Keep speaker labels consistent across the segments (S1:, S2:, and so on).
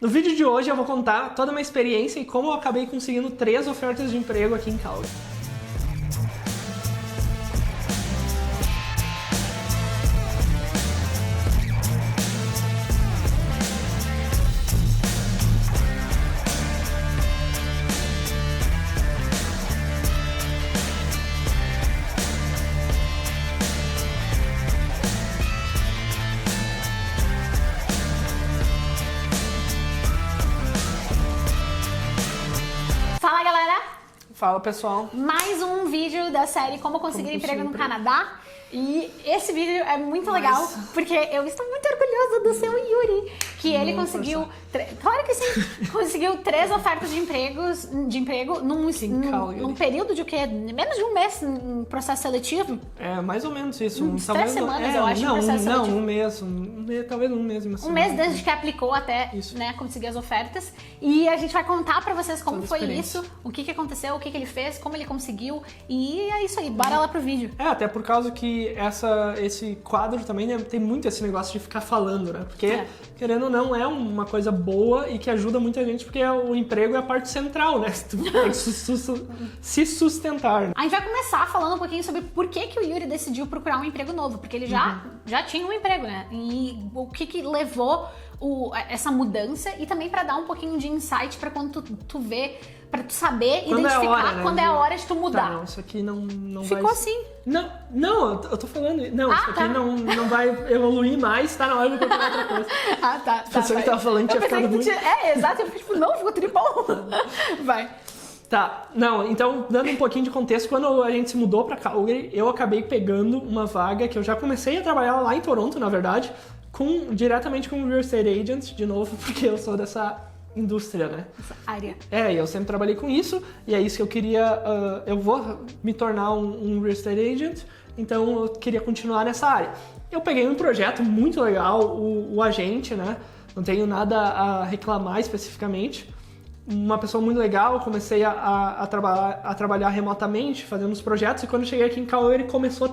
S1: No vídeo de hoje eu vou contar toda a minha experiência e como eu acabei conseguindo 3 ofertas de emprego aqui em Calgary.
S2: Fala, galera!
S1: Fala, pessoal.
S2: Mais um vídeo da série Como Conseguir Emprego no Canadá. E esse vídeo é muito legal, porque eu estou muito orgulhosa do seu Yuri, que ele conseguiu, claro que sim, conseguiu 3 ofertas de emprego num período de o quê? Menos de um mês em processo seletivo?
S1: É, mais ou menos isso.
S2: Uns 3 semanas, eu acho,
S1: não,
S2: em processo seletivo.
S1: Um mês, talvez um mês e uma semana.
S2: Um mês desde que aplicou até, né, conseguir as ofertas. E a gente vai contar pra vocês como foi isso, o que aconteceu, o que ele fez, como ele conseguiu. E é isso aí, bora lá pro vídeo.
S1: É, até por causa que esse quadro também, né, tem muito esse negócio de ficar falando, né? Porque, querendo ou não, é uma coisa boa e que ajuda muita gente, porque o emprego é a parte central, né? Tu tem que se sustentar. Né?
S2: A gente vai começar falando um pouquinho sobre por que o Yuri decidiu procurar um emprego novo, porque ele já tinha um emprego, né? E o que levou essa mudança e também pra dar um pouquinho de insight pra quando tu vê, pra tu saber
S1: quando
S2: identificar quando é a hora de tu mudar.
S1: Tá, não, isso aqui não
S2: Ficou
S1: vai...
S2: assim.
S1: Não, eu tô falando... Não, isso aqui não vai evoluir mais, tá na hora de eu procurar outra coisa.
S2: Tá.
S1: Pensou que tava falando que tinha ficado muito...
S2: Exato, eu fiquei tipo, não, ficou tripão. Vai.
S1: Tá, não, então, dando um pouquinho de contexto, quando a gente se mudou pra Calgary, eu acabei pegando uma vaga que eu já comecei a trabalhar lá em Toronto, na verdade, diretamente como real estate agent, de novo, porque eu sou dessa indústria, né?
S2: Essa área.
S1: É, eu sempre trabalhei com isso, e é isso que eu queria, eu vou me tornar um real estate agent, então eu queria continuar nessa área. Eu peguei um projeto muito legal, o agente, né? Não tenho nada a reclamar especificamente. Uma pessoa muito legal, comecei a trabalhar remotamente, fazendo os projetos, e quando eu cheguei aqui em Calgary, começou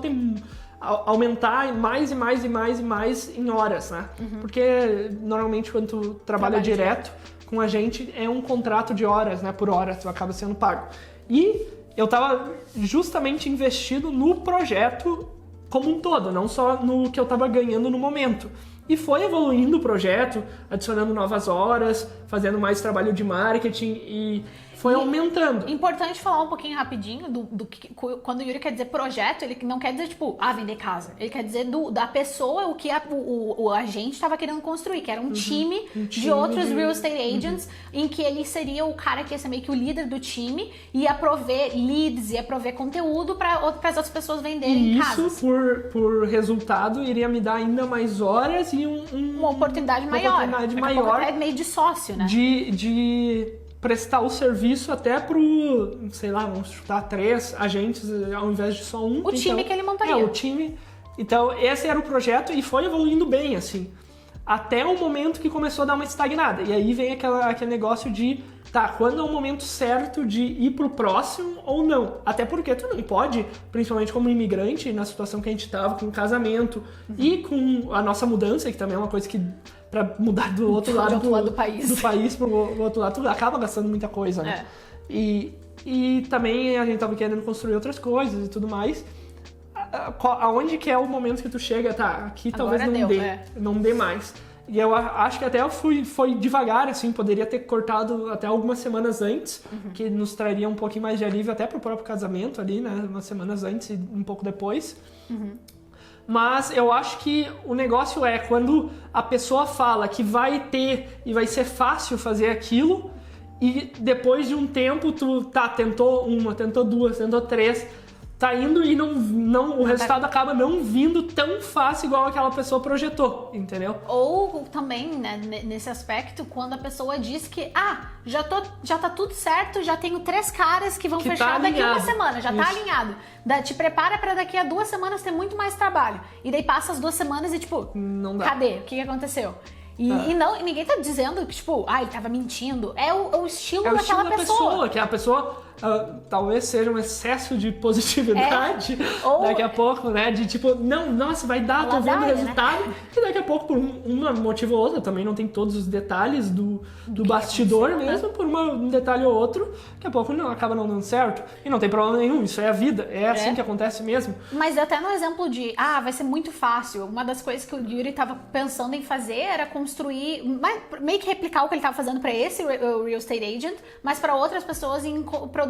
S1: a aumentar mais em horas, né? Porque normalmente quando tu trabalha direto com a gente, é um contrato de horas, né? Por hora, tu acaba sendo pago. E eu tava justamente investido no projeto como um todo, não só no que eu tava ganhando no momento. E foi evoluindo o projeto, adicionando novas horas, fazendo mais trabalho de marketing e foi aumentando.
S2: Importante falar um pouquinho rapidinho do que quando o Yuri quer dizer projeto, ele não quer dizer tipo, vender casa. Ele quer dizer da pessoa o que o agente estava querendo construir, que era um time de outros real estate agents, em que ele seria o cara que ia ser meio que o líder do time, ia prover leads, ia prover conteúdo para as outras pessoas venderem casas.
S1: Isso, por resultado, iria me dar ainda mais horas e
S2: uma oportunidade maior. É meio de sócio, né?
S1: De prestar o serviço até pro, sei lá, vamos chutar 3 agentes ao invés de só um.
S2: O time que ele montaria.
S1: O time. Então, esse era o projeto e foi evoluindo bem, assim. Até o momento que começou a dar uma estagnada. E aí vem aquele negócio de, quando é o momento certo de ir pro próximo ou não? Até porque tu não pode, principalmente como imigrante, na situação que a gente tava, com o casamento e com a nossa mudança, que também é uma coisa que, pra mudar do outro lado do país pro outro lado, tu acaba gastando muita coisa, né? E também a gente tava querendo construir outras coisas e tudo mais. Aonde que é o momento que tu chega, aqui talvez não dê mais. E eu acho que até foi devagar, assim, poderia ter cortado até algumas semanas antes, que nos traria um pouquinho mais de alívio até pro próprio casamento ali, né? Umas semanas antes e um pouco depois. Mas eu acho que o negócio é quando a pessoa fala que vai ter e vai ser fácil fazer aquilo e depois de um tempo tu tentou uma, tentou 2, tentou 3, tá indo e o resultado acaba não vindo tão fácil igual aquela pessoa projetou, entendeu?
S2: Ou também, né, nesse aspecto, quando a pessoa diz que já tá tudo certo, já tenho 3 caras que vão fechar daqui a uma semana, já tá alinhado. Te prepara pra daqui a 2 semanas ter muito mais trabalho. E daí passa as 2 semanas e tipo,
S1: não dá.
S2: Cadê? O que aconteceu? E ninguém tá dizendo que, tipo, ele tava mentindo. É o estilo daquela pessoa.
S1: Que a pessoa talvez seja um excesso de positividade
S2: Ou...
S1: daqui a pouco, né? De tipo, não, nossa, vai dar, tô vendo o resultado. Né? E daqui a pouco, por um motivo ou outro, também não tem todos os detalhes do bastidor mesmo, por um detalhe ou outro, daqui a pouco acaba não dando certo. E não tem problema nenhum, isso é a vida, é assim que acontece mesmo.
S2: Mas até no exemplo de, vai ser muito fácil, uma das coisas que o Yuri tava pensando em fazer era construir, meio que replicar o que ele tava fazendo para esse Real Estate Agent, mas para outras pessoas em produzir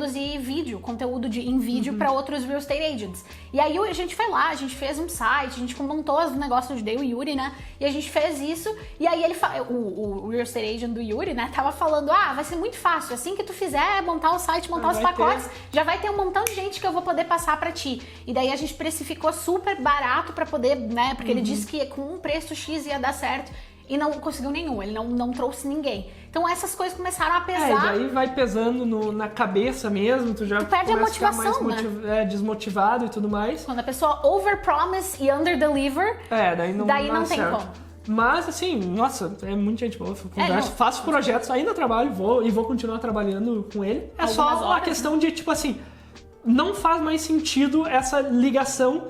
S2: conteúdo em vídeo para outros Real Estate Agents. E aí a gente foi lá, a gente fez um site, a gente montou os negócios do Yuri, né? E a gente fez isso, e aí o Real Estate Agent do Yuri, né, tava falando, vai ser muito fácil, assim que tu fizer montar o site, montar os pacotes, já vai ter um montão de gente que eu vou poder passar para ti. E daí a gente precificou super barato para poder, né, porque ele disse que com um preço X ia dar certo. E não conseguiu nenhum, ele não trouxe ninguém. Então essas coisas começaram a pesar.
S1: E daí vai pesando na cabeça mesmo, tu já
S2: perde a motivação,
S1: mais desmotivado e tudo mais.
S2: Quando a pessoa overpromise e underdeliver,
S1: daí não tem
S2: como.
S1: Mas assim, nossa, é muita gente boa, faço projetos, ainda trabalho, vou continuar trabalhando com ele. É só uma questão de, tipo assim, não faz mais sentido essa ligação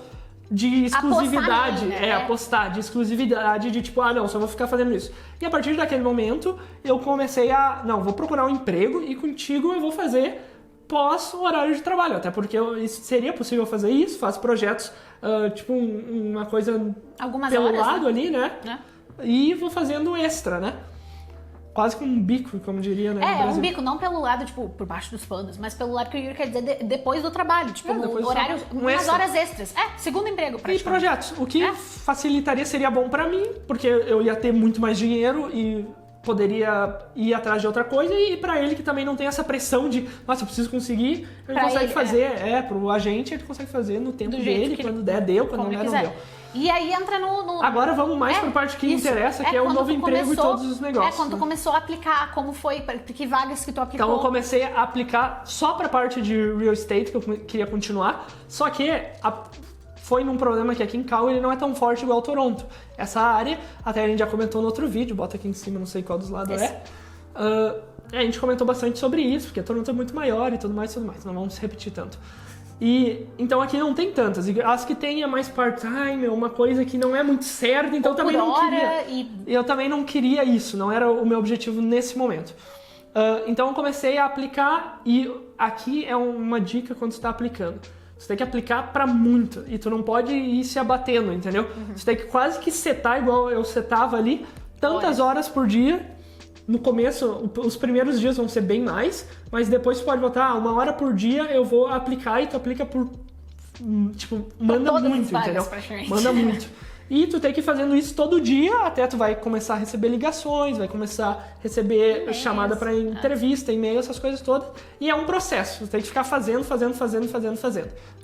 S1: de exclusividade, apostar, de exclusividade, de tipo, não, só vou ficar fazendo isso. E a partir daquele momento, eu comecei vou procurar um emprego e contigo eu vou fazer pós-horário de trabalho, até porque seria possível fazer isso, faço projetos, tipo uma coisa
S2: algumas
S1: pelo
S2: horas,
S1: lado ali, né? E vou fazendo extra, né? Quase como um bico, como diria, né?
S2: Um bico, não pelo lado, tipo, por baixo dos panos, mas pelo lado que o Yuri quer dizer depois do trabalho, tipo, no horário, umas horas extras. Segundo emprego, praticamente.
S1: E projetos. O que facilitaria seria bom pra mim, porque eu ia ter muito mais dinheiro e poderia ir atrás de outra coisa, e pra ele que também não tem essa pressão de, nossa, eu preciso conseguir, ele consegue fazer, pro agente ele consegue fazer no tempo dele, quando der, deu, quando não der, não deu.
S2: E aí entra no...
S1: Agora vamos mais pra parte que interessa, que é o novo emprego e todos os negócios.
S2: Quando tu começou a aplicar, como foi, que vagas que tu aplicou?
S1: Então eu comecei a aplicar só pra parte de real estate, que eu queria continuar, só que foi num problema que aqui em Cal ele não é tão forte igual Toronto. Essa área, até a gente já comentou no outro vídeo, bota aqui em cima, não sei qual dos lados a gente comentou bastante sobre isso, porque Toronto é muito maior e tudo mais, não vamos repetir tanto. E então aqui não tem tantas, e as que tem é mais part-time, uma coisa que não é muito certa, então eu também não queria. Eu também não queria isso, não era o meu objetivo nesse momento. Então eu comecei a aplicar, e aqui é uma dica quando você está aplicando. Você tem que aplicar pra muito, e tu não pode ir se abatendo, entendeu? Você tem que quase que setar igual eu setava ali, tantas horas por dia. No começo, os primeiros dias vão ser bem mais, mas depois você pode botar 1 hora por dia, eu vou aplicar, e tu aplica por... Tipo, manda muito, entendeu? Manda muito. E tu tem que ir fazendo isso todo dia, até tu vai começar a receber ligações, vai começar a receber chamada para entrevista, e-mail, essas coisas todas. E é um processo, tu tem que ficar fazendo.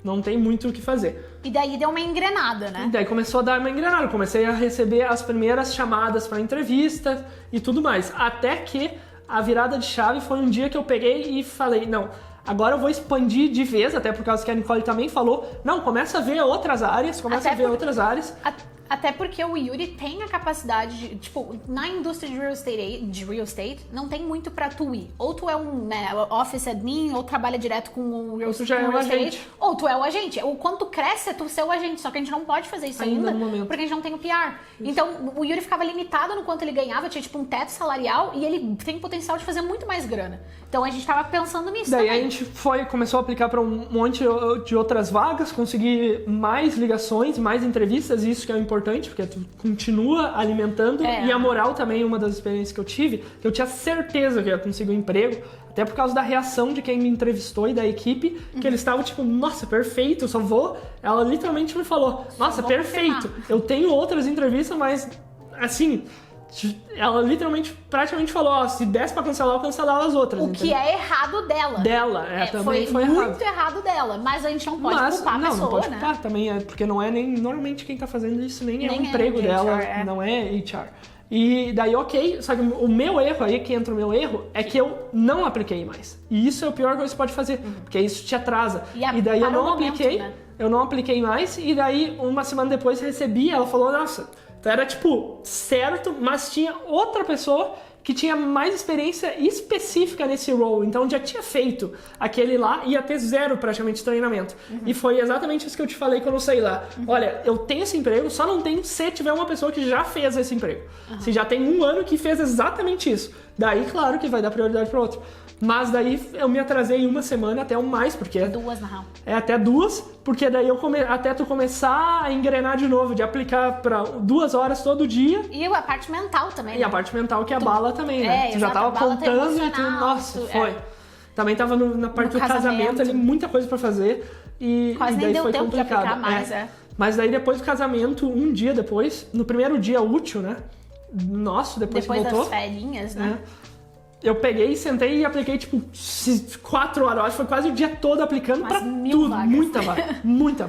S1: Não tem muito o que fazer.
S2: E daí deu uma engrenada, né?
S1: E daí começou a dar uma engrenada, comecei a receber as primeiras chamadas para entrevista e tudo mais. Até que a virada de chave foi um dia que eu peguei e falei, não, agora eu vou expandir de vez, até por causa que a Nicole também falou, não, começa a ver outras áreas,
S2: Até porque o Yuri tem a capacidade de, tipo, na indústria de real estate, não tem muito pra tu ir. Ou tu é um office admin, ou trabalha direto com o real estate, ou tu é o agente. O quando tu cresce, é tu ser o agente, só que a gente não pode fazer isso ainda porque a gente não tem o PR. Isso. Então, o Yuri ficava limitado no quanto ele ganhava, tinha tipo um teto salarial, e ele tem potencial de fazer muito mais grana. Então, a gente tava pensando nisso também.
S1: Daí a gente começou a aplicar pra um monte de outras vagas, conseguir mais ligações, mais entrevistas, isso que é importante, porque tu continua alimentando, e a moral também, uma das experiências que eu tive, que eu tinha certeza que eu ia conseguir um emprego, até por causa da reação de quem me entrevistou e da equipe, que eles estavam tipo, nossa, perfeito, só vou... Ela literalmente me falou, nossa, perfeito, eu tenho outras entrevistas, mas assim... Ela literalmente, praticamente falou, ó, se desse pra cancelar, eu cancelava as outras.
S2: O que é errado dela.
S1: Também foi
S2: muito errado dela, mas a gente não pode culpar a pessoa,
S1: não pode culpar,
S2: né?
S1: Também porque não é nem, normalmente quem tá fazendo isso nem é o emprego dela, não é HR. E daí, ok, só que o meu erro, aí que entra o meu erro, é que eu não apliquei mais. E isso é o pior que você pode fazer, porque isso te atrasa. E daí eu não apliquei, eu não apliquei mais, e daí uma semana depois recebi, ela falou, nossa... Então era, tipo, certo, mas tinha outra pessoa que tinha mais experiência específica nesse role, então já tinha feito aquele lá, ia ter 0 praticamente de treinamento. E foi exatamente isso que eu te falei quando eu saí lá. Olha, eu tenho esse emprego, só não tenho se tiver uma pessoa que já fez esse emprego. Se já tem 1 ano que fez exatamente isso. Daí, claro que vai dar prioridade para outro. Mas daí eu me atrasei 1 semana, até mais, porque...
S2: 2, na real.
S1: Até 2, porque daí até tu começar a engrenar de novo, de aplicar pra 2 horas todo dia.
S2: E a parte mental também,
S1: E a parte mental que abala também, né? Tu já tava contando e tu... Nossa, foi. Também tava na parte do casamento ali, muita coisa pra fazer. E
S2: quase nem
S1: daí
S2: deu
S1: foi
S2: tempo
S1: complicado.
S2: de aplicar mais,
S1: Mas daí depois do casamento, 1 dia depois, no primeiro dia útil, né? Nossa, depois que voltou...
S2: das ferinhas, né?
S1: Eu peguei, sentei e apliquei, tipo, 4 horas. Acho que foi quase o dia todo aplicando pra tudo.
S2: Vagas.
S1: Muita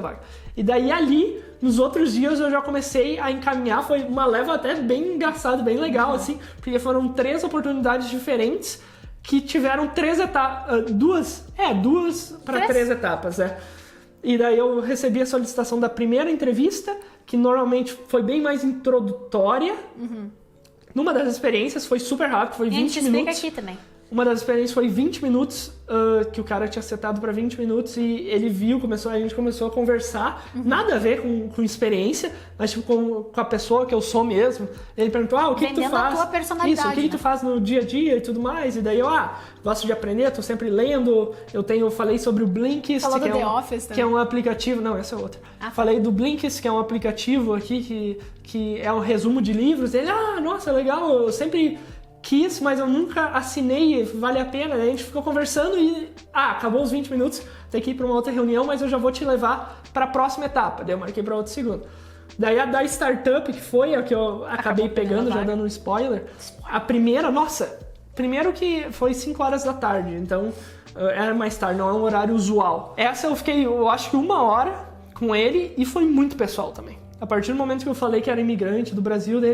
S1: vaga. E daí ali, nos outros dias, eu já comecei a encaminhar. Foi uma leva até bem engraçada, bem legal, assim. Porque foram 3 oportunidades diferentes que tiveram 3 etapas. 2 para 3 etapas, E daí eu recebi a solicitação da primeira entrevista, que normalmente foi bem mais introdutória. Numa das experiências foi super rápido, foi 20 minutos.
S2: Aqui também.
S1: Uma das experiências foi 20 minutos, que o cara tinha setado para 20 minutos e ele viu, a gente começou a conversar, nada a ver com experiência, mas tipo, com a pessoa que eu sou mesmo. Ele perguntou, o que tu faz?
S2: A tua personalidade,
S1: Isso, o que tu faz no dia a dia e tudo mais. E daí eu, gosto de aprender, tô sempre lendo. Falei sobre o Blinkist,
S2: falou do The Office também.
S1: Que é um aplicativo, não, essa é outra. Falei do Blinkist, que é um aplicativo aqui que é um resumo de livros. Ele, nossa, legal, eu sempre quis, mas eu nunca assinei, vale a pena. Daí a gente ficou conversando e, acabou os 20 minutos, tem que ir para uma outra reunião, mas eu já vou te levar para a próxima etapa. Daí eu marquei para outro segundo. Daí a da startup, que foi a que eu acabei pegando, já dando um spoiler. A primeira, primeiro que foi 5 horas da tarde, então era mais tarde, não é um horário usual. Essa eu fiquei, eu acho que 1 hora com ele e foi muito pessoal também. A partir do momento que eu falei que era imigrante do Brasil, daí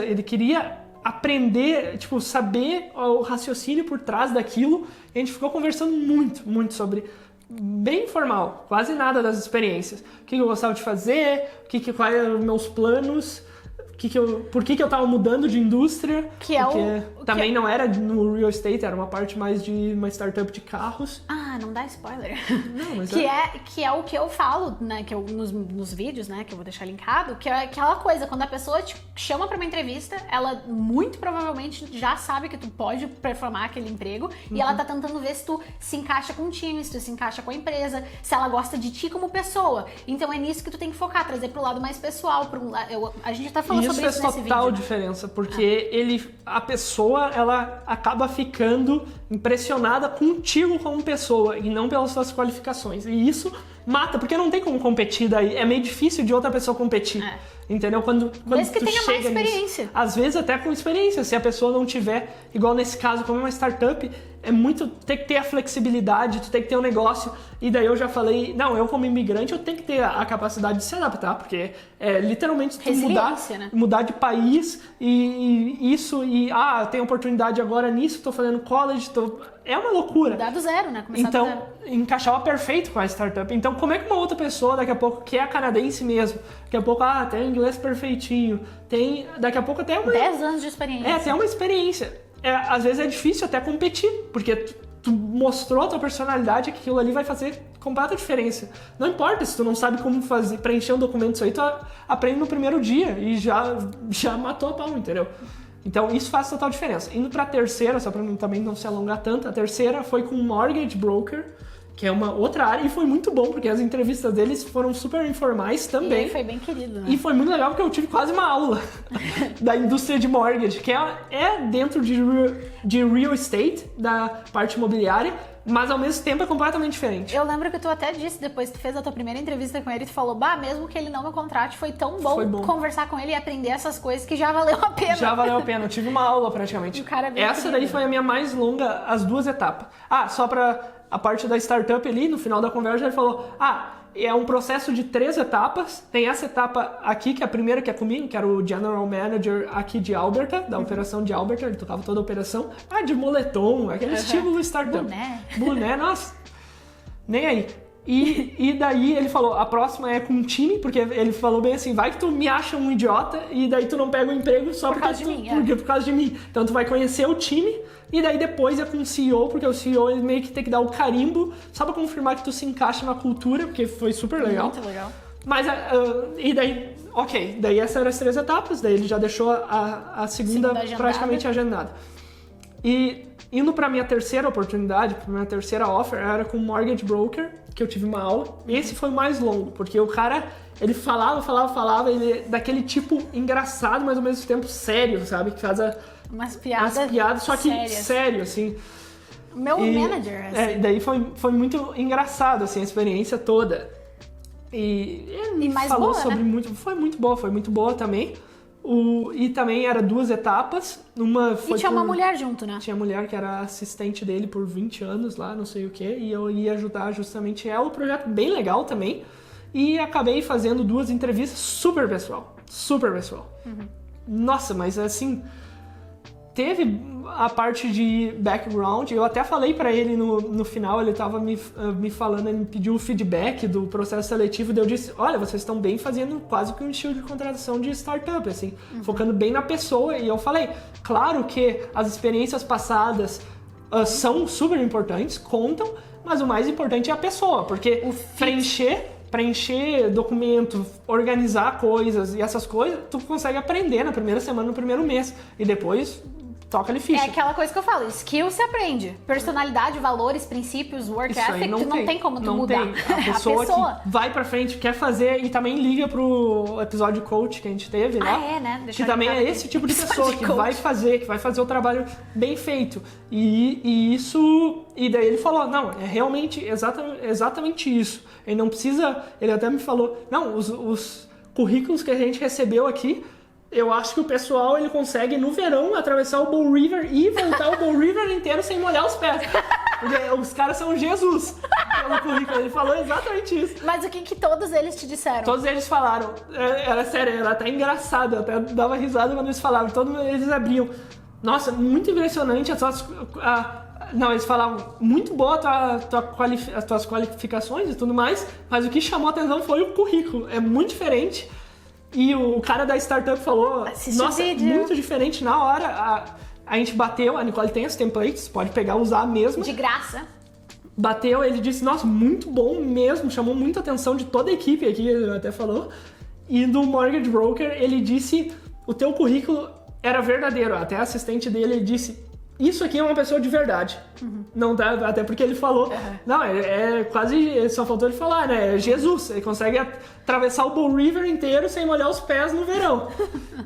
S1: ele queria aprender, saber o raciocínio por trás daquilo. E a gente ficou conversando muito sobre, bem informal, quase nada das experiências. O que eu gostava de fazer, quais eram os meus planos, por que eu tava mudando de indústria. Também não era no real estate, era uma parte mais de uma startup de carros.
S2: Não dá spoiler.
S1: Não, mas
S2: que é o que eu falo, né, que nos vídeos, né, que eu vou deixar linkado, que é aquela coisa, quando a pessoa te chama pra uma entrevista, ela muito provavelmente já sabe que tu pode performar aquele emprego e ela tá tentando ver se tu se encaixa com o time, se tu se encaixa com a empresa, se ela gosta de ti como pessoa. Então é nisso que tu tem que focar, trazer pro lado mais pessoal, a gente tá falando sobre isso nesse vídeo. Isso faz total
S1: diferença, porque a pessoa, ela acaba ficando impressionada contigo como pessoa e não pelas suas qualificações. E isso mata, porque não tem como competir daí. É meio difícil de outra pessoa competir. Entendeu? Quando
S2: Desde que
S1: tu
S2: tenha
S1: chega
S2: mais experiência.
S1: Nisso, às vezes até com experiência. Se a pessoa não tiver, igual nesse caso, como uma startup, tem que ter a flexibilidade, tu tem que ter um negócio. E daí eu já falei, eu como imigrante, eu tenho que ter a capacidade de se adaptar, porque literalmente tu mudar de país tem oportunidade agora nisso, tô fazendo college, é uma loucura.
S2: Mudar do zero, né? Começar do zero.
S1: Encaixava perfeito com a startup. Então, como é que uma outra pessoa, daqui a pouco, que é canadense mesmo, daqui a pouco, tem inglês perfeitinho, daqui a pouco até
S2: 10 anos de experiência.
S1: Até uma experiência. Às vezes é difícil até competir, porque tu mostrou a tua personalidade, que aquilo ali vai fazer completa diferença. Não importa se tu não sabe como preencher um documento, isso aí tu aprende no primeiro dia e já matou a pau, entendeu? Então isso faz total diferença. Indo pra terceira, só pra também não se alongar tanto, a terceira foi com mortgage broker, que é uma outra área, e foi muito bom, porque as entrevistas deles foram super informais também.
S2: E foi bem querido, né?
S1: E foi muito legal, porque eu tive quase uma aula da indústria de mortgage, que é dentro de real estate, da parte imobiliária, mas ao mesmo tempo é completamente diferente.
S2: Eu lembro que tu até disse, depois que tu fez a tua primeira entrevista com ele, tu falou, mesmo que ele não me contrate, foi tão bom conversar com ele e aprender essas coisas que já valeu a pena.
S1: Já valeu a pena, eu tive uma aula praticamente.
S2: O cara é bem
S1: Essa daí foi a minha mais longa, as 2 etapas. Só pra a parte da startup ali, no final da conversa, ele falou, é um processo de 3 etapas. Tem essa etapa aqui, que é a primeira, que é comigo, que era o General Manager aqui de Alberta, da operação de Alberta, ele tocava toda a operação. De moletom, aquele estilo startup.
S2: Boné,
S1: nossa, nem aí. E daí ele falou, a próxima é com um time, porque ele falou bem assim, vai que tu me acha um idiota e daí tu não pega o emprego só
S2: Por causa de mim,
S1: por causa de mim. Então tu vai conhecer o time e daí depois é com o CEO, porque o CEO ele meio que tem que dar o carimbo só pra confirmar que tu se encaixa na cultura, porque foi super legal.
S2: Muito legal.
S1: Mas, e daí, ok, daí essas eram as 3 etapas, daí ele já deixou a segunda praticamente agendada. E indo pra minha terceira oportunidade, pra minha terceira offer, era com o Mortgage Broker, que eu tive uma aula. Esse foi o mais longo, porque o cara, ele falava, ele é daquele tipo engraçado, mas ao mesmo tempo sério, sabe? Que faz
S2: umas
S1: piadas, só que sério, assim.
S2: Meu manager, assim.
S1: Daí foi muito engraçado, assim, a experiência toda. E ele
S2: mais
S1: falou
S2: boa,
S1: sobre
S2: né?
S1: foi muito boa também. E também era 2 etapas. Uma foi
S2: e tinha uma mulher junto, né?
S1: Tinha mulher que era assistente dele por 20 anos lá, não sei o quê. E eu ia ajudar justamente ela. O projeto bem legal também. E acabei fazendo 2 entrevistas super pessoal. Super pessoal.
S2: Uhum.
S1: Nossa, mas assim... Teve a parte de background, eu até falei pra ele no final, ele tava me falando, ele me pediu o feedback do processo seletivo, daí eu disse, olha, vocês estão bem fazendo quase que um estilo de contratação de startup, assim, focando bem na pessoa, e eu falei, claro que as experiências passadas são super importantes, contam, mas o mais importante é a pessoa, porque preencher documento, organizar coisas e essas coisas, tu consegue aprender na primeira semana, no primeiro mês, e depois... toca-lhe ficha.
S2: É aquela coisa que eu falo, skill se aprende. Personalidade, valores, princípios, work ethic, não tem como tu mudar.
S1: A pessoa que vai pra frente, quer fazer e também liga pro episódio coach que a gente teve lá.
S2: Né?
S1: Que também é esse tipo de pessoa que vai fazer o trabalho bem feito. E isso... E daí ele falou, não, é realmente exatamente isso. Ele não precisa... Ele até me falou, não, os currículos que a gente recebeu aqui, eu acho que o pessoal ele consegue no verão atravessar o Bow River e voltar o Bow River inteiro sem molhar os pés. Porque os caras são Jesus pelo currículo. Ele falou exatamente isso.
S2: Mas o que todos eles te disseram?
S1: Todos eles falaram. Era sério, era até engraçado. Eu até dava risada quando eles falavam. Todos eles abriam. Nossa, muito impressionante não, eles falavam, muito boa as tuas qualificações e tudo mais, mas o que chamou a atenção foi o currículo. É muito diferente. E o cara da startup falou, nossa, muito diferente na hora. A gente bateu, a Nicole tem as templates, pode pegar, usar mesmo.
S2: De graça.
S1: Bateu, ele disse, nossa, muito bom mesmo, chamou muita atenção de toda a equipe aqui, ele até falou. E do Mortgage Broker, ele disse, o teu currículo era verdadeiro. Até a assistente dele disse, isso aqui é uma pessoa de verdade. Não dá, até porque ele falou, não, quase, só faltou ele falar, né? É Jesus, ele consegue atravessar o Bow River inteiro sem molhar os pés no verão.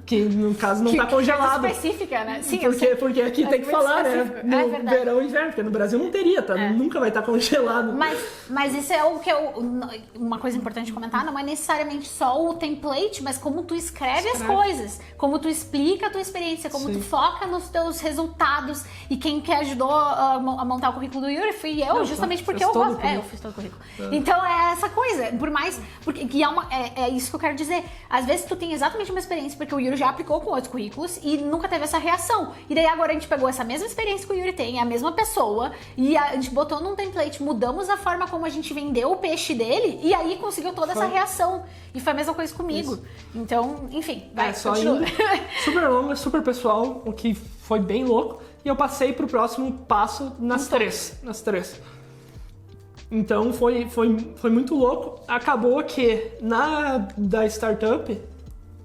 S1: Que no caso não tá congelado.
S2: Específica, né? Sim,
S1: porque aqui tem que falar, né? No verão e inverno, porque no Brasil não teria, tá? Nunca vai estar congelado.
S2: Mas isso é o que uma coisa importante de comentar, não é necessariamente só o template, mas como tu escreve as coisas, como tu explica a tua experiência, como tu foca nos teus resultados. E quem que ajudou a montar o currículo do Yuri fui eu, justamente porque eu gosto. Eu fiz todo o currículo. Então é essa coisa, por mais. E é isso que eu quero dizer. Às vezes tu tem exatamente uma experiência, porque o Yuri já aplicou com outros currículos e nunca teve essa reação. E daí agora a gente pegou essa mesma experiência que o Yuri tem, a mesma pessoa, e a gente botou num template, mudamos a forma como a gente vendeu o peixe dele, e aí conseguiu toda essa reação. E foi a mesma coisa comigo. Isso. Então, enfim, vai, continua.
S1: Super longa, super pessoal, o que foi bem louco. E eu passei pro próximo passo nas três. Então foi muito louco. Acabou que da startup,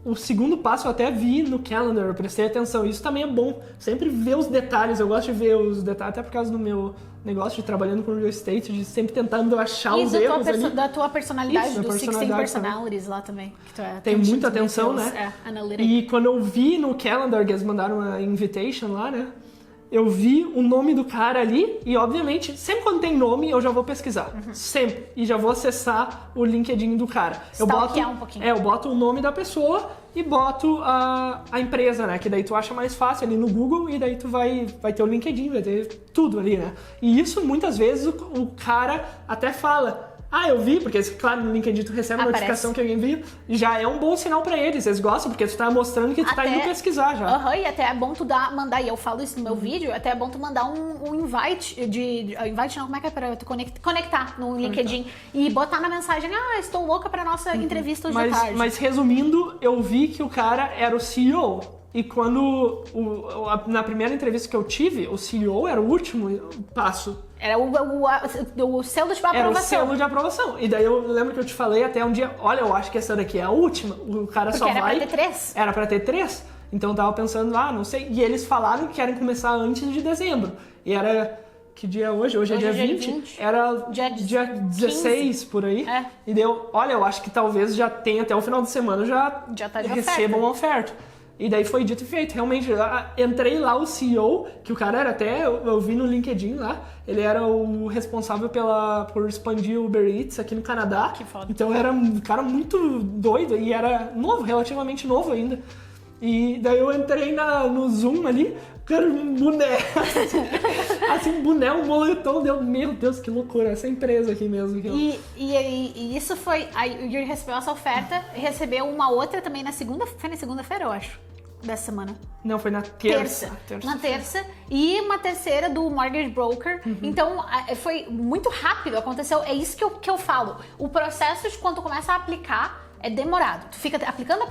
S1: o segundo passo eu até vi no calendar, eu prestei atenção. Isso também é bom, sempre ver os detalhes. Eu gosto de ver os detalhes, até por causa do meu negócio de trabalhando com real estate, de sempre tentando achar os erros ali.
S2: Da tua personalidade,
S1: isso,
S2: do 16 Personalities lá também. Que tu
S1: tem muita atenção, né? E quando eu vi no calendar que eles mandaram uma invitation lá, né? Eu vi o nome do cara ali e, obviamente, sempre quando tem nome, eu já vou pesquisar. Sempre. E já vou acessar o LinkedIn do cara. Eu boto o nome da pessoa e boto a empresa, né? Que daí tu acha mais fácil ali no Google e daí tu vai ter o LinkedIn, vai ter tudo ali, né? E isso, muitas vezes, o cara até fala... Ah, eu vi, porque, claro, no LinkedIn tu recebe a notificação que alguém viu, já é um bom sinal pra eles, eles gostam, porque tu tá mostrando que tu tá indo pesquisar já.
S2: E até é bom tu mandar, e eu falo isso no meu vídeo, até é bom tu mandar um invite, invite não, como é que é pra tu conectar no LinkedIn e botar na mensagem, estou louca pra nossa entrevista hoje de tarde.
S1: Mas resumindo, eu vi que o cara era o CEO. E quando, na primeira entrevista que eu tive, o CEO era o último passo.
S2: Era o selo de aprovação.
S1: Era o selo de aprovação. E daí eu lembro que eu te falei até um dia, olha, eu acho que essa daqui é a última. O cara
S2: porque
S1: só
S2: era
S1: vai...
S2: pra ter 3.
S1: Era pra ter 3. Então eu tava pensando, não sei. E eles falaram que querem começar antes de dezembro. E era... Que dia é hoje? Hoje é dia 20. Era dia 16, 15. Por aí. E deu, olha, eu acho que talvez já tenha até o final de semana já
S2: tá de
S1: recebam uma oferta. E daí foi dito e feito, realmente, entrei lá, o CEO, que o cara era até, eu vi no LinkedIn lá, ele era o responsável por expandir o Uber Eats aqui no Canadá.
S2: Que foda.
S1: Então era um cara muito doido e era novo, relativamente novo ainda. E daí eu entrei no Zoom ali, o cara um boné, assim, um boné, um moletom, meu Deus, que loucura, essa empresa aqui mesmo.
S2: E isso foi, aí o Yuri recebeu essa oferta, recebeu uma outra também foi na segunda-feira, eu acho, dessa semana.
S1: Não, foi na terça.
S2: Na terça, e uma terceira do Mortgage Broker. Então, foi muito rápido, aconteceu, é isso que eu falo, o processo de quando tu começa a aplicar, é demorado. Tu fica aplicando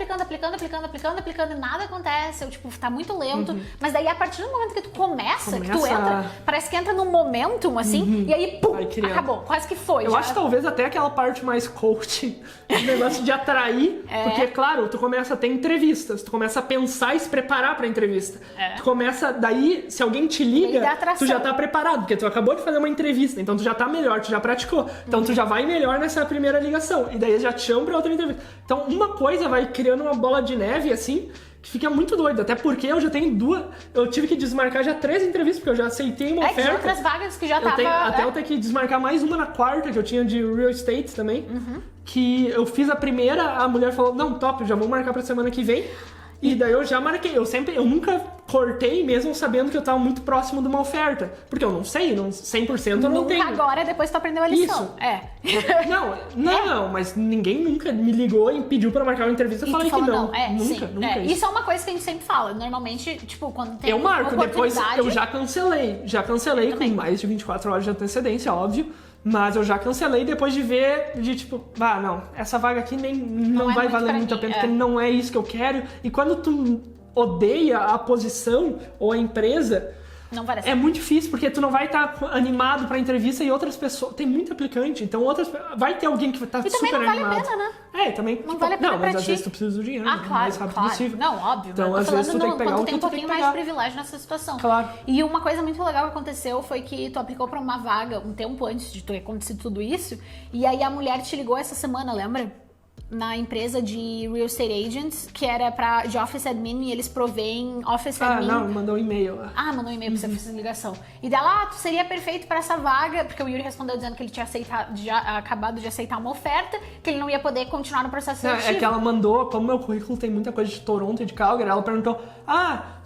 S2: e nada acontece. Tá muito lento. Mas daí, a partir do momento que tu começa que tu entra, parece que entra num momentum, assim, e aí, pum, acabou. Quase que foi.
S1: Eu acho talvez até aquela parte mais coaching, o negócio de atrair, porque, claro, tu começa a ter entrevistas, tu começa a pensar e se preparar pra entrevista. Tu começa, daí, se alguém te liga, tu já tá preparado, porque tu acabou de fazer uma entrevista, então tu já tá melhor, tu já praticou. Então tu já vai melhor nessa primeira ligação, e daí eles já te chamam pra outra entrevista. Então, uma coisa vai criando uma bola de neve, assim, que fica muito doido. Até porque eu já tenho eu tive que desmarcar já 3 entrevistas, porque eu já aceitei uma oferta.
S2: Tinha outras vagas que já tava...
S1: Eu tenho que desmarcar mais uma na quarta, que eu tinha de real estate também. Que eu fiz a primeira, a mulher falou, não, top, já vou marcar pra semana que vem. E daí eu já marquei. Eu nunca cortei, mesmo sabendo que eu tava muito próximo de uma oferta. Porque eu não sei, 100% eu não tenho.
S2: Agora, depois tu aprendeu a lição.
S1: Isso. Não, mas ninguém nunca me ligou e pediu pra marcar uma entrevista. Eu falei que não. Nunca.
S2: Isso é uma coisa que a gente sempre fala. Normalmente, quando tem
S1: eu marco, depois eu já cancelei. Já cancelei com mais de 24 horas de antecedência, óbvio. Mas eu já cancelei depois de ver, não, essa vaga aqui não vai valer muito a pena, porque não é isso que eu quero. E quando tu odeia a posição ou a empresa,
S2: não vai
S1: é muito difícil, porque tu não vai estar animado pra entrevista e outras pessoas... Tem muito aplicante, então vai ter alguém que vai estar super animado.
S2: E também não vale a pena, né?
S1: Também.
S2: Não vale a pena
S1: mas às vezes tu precisa do dinheiro, o mais rápido possível.
S2: Não, óbvio.
S1: Então, às vezes tu tem que pegar o que tu tem que pegar.
S2: Quando tem um pouquinho mais de privilégio nessa situação.
S1: Claro.
S2: E uma coisa muito legal que aconteceu foi que tu aplicou pra uma vaga um tempo antes de ter acontecido tudo isso, e aí a mulher te ligou essa semana, lembra? Na empresa de real estate agents, que era de office admin, e eles provêm office admin.
S1: Mandou um e-mail.
S2: Mandou um e-mail pra você fazer ligação. E dela, tu seria perfeito pra essa vaga, porque o Yuri respondeu dizendo que ele tinha acabado de aceitar uma oferta, que ele não ia poder continuar no processo seletivo.
S1: É que ela mandou, como meu currículo tem muita coisa de Toronto e de Calgary, ela perguntou,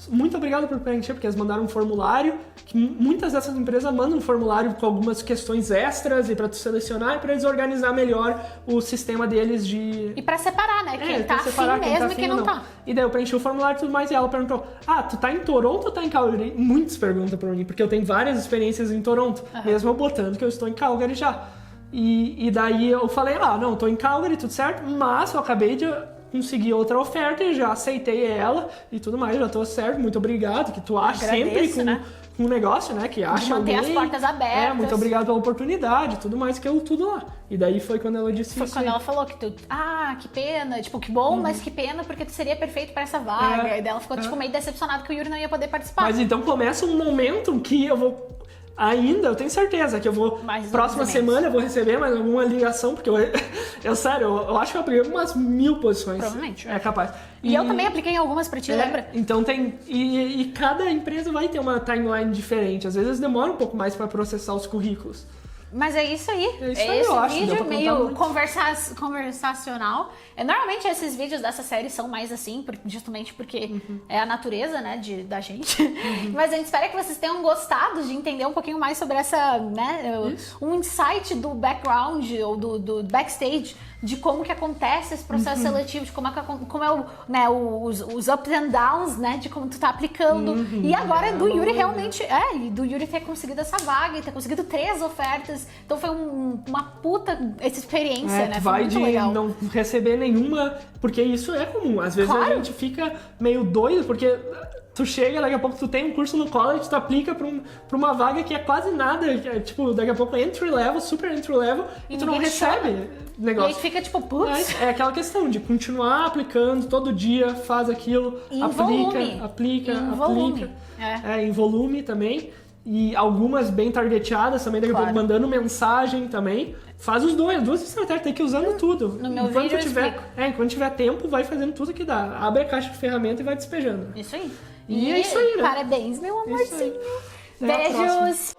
S1: muito obrigado por preencher, porque eles mandaram um formulário, que muitas dessas empresas mandam um formulário com algumas questões extras e pra tu selecionar e pra eles organizar melhor o sistema deles de...
S2: E pra separar, né? Quem tá afim mesmo e quem não tá.
S1: E daí eu preenchi o formulário e tudo mais, e ela perguntou, tu tá em Toronto ou tá em Calgary? Muitas perguntas pra mim, porque eu tenho várias experiências em Toronto, mesmo eu botando que eu estou em Calgary já. E daí eu falei, não, tô em Calgary, tudo certo, mas eu acabei de conseguir outra oferta e já aceitei ela e tudo mais, já tô certo, muito obrigado, que tu acha sempre com um negócio, né, que acha
S2: alguém... manter as portas abertas.
S1: Muito obrigado pela oportunidade, tudo mais, que eu tudo lá. E daí foi quando ela disse isso.
S2: Foi quando ela falou que tu, que pena, que bom, mas que pena, porque tu seria perfeito pra essa vaga. E daí ela ficou, meio decepcionada que o Yuri não ia poder participar.
S1: Mas então começa um momento que eu vou... eu tenho certeza que eu vou... Próxima semana eu vou receber mais alguma ligação, porque sério, eu acho que eu apliquei umas 1000 posições.
S2: Provavelmente.
S1: É capaz.
S2: E eu também apliquei em algumas pra ti, lembra?
S1: Então tem... E cada empresa vai ter uma timeline diferente. Às vezes demora um pouco mais pra processar os currículos.
S2: Mas é isso aí.
S1: É isso aí,
S2: esse
S1: eu acho, deu
S2: vídeo
S1: pra
S2: meio
S1: contar muito.
S2: conversacional. Normalmente esses vídeos dessa série são mais assim, justamente porque é a natureza, né, da gente. Mas a gente espera que vocês tenham gostado de entender um pouquinho mais sobre essa, né, um insight do background ou do backstage de como que acontece esse processo seletivo, de como é o, né, os ups and downs, né, de como tu tá aplicando. E agora do Yuri realmente, e do Yuri ter conseguido essa vaga e ter conseguido 3 ofertas. Então foi uma puta essa experiência, né?
S1: Tu
S2: Foi
S1: vai
S2: muito
S1: de
S2: legal.
S1: não receber nenhuma, porque isso é comum. Às vezes
S2: Claro.
S1: a gente fica meio doido, porque tu chega, daqui a pouco tu tem um curso no college, tu aplica pra uma vaga que é quase nada, que é, tipo, daqui a pouco entry level, super entry level, e tu não
S2: ninguém
S1: recebe
S2: E aí
S1: negócio.
S2: tu fica tipo, putz.
S1: É aquela questão de continuar aplicando todo dia, faz aquilo,
S2: Em
S1: aplica,
S2: volume.
S1: aplica,
S2: Em
S1: aplica.
S2: volume.
S1: Em volume também. E algumas bem targeteadas também, daqui a pouco mandando mensagem também. Faz os duas estratégias, tem que ir usando tudo.
S2: No meu vídeo eu explico.
S1: Enquanto tiver tempo, vai fazendo tudo que dá. Abre a caixa de ferramenta e vai despejando.
S2: Isso aí.
S1: E é isso aí, né?
S2: Parabéns, meu amorzinho.
S1: Até a próxima.
S2: Beijos.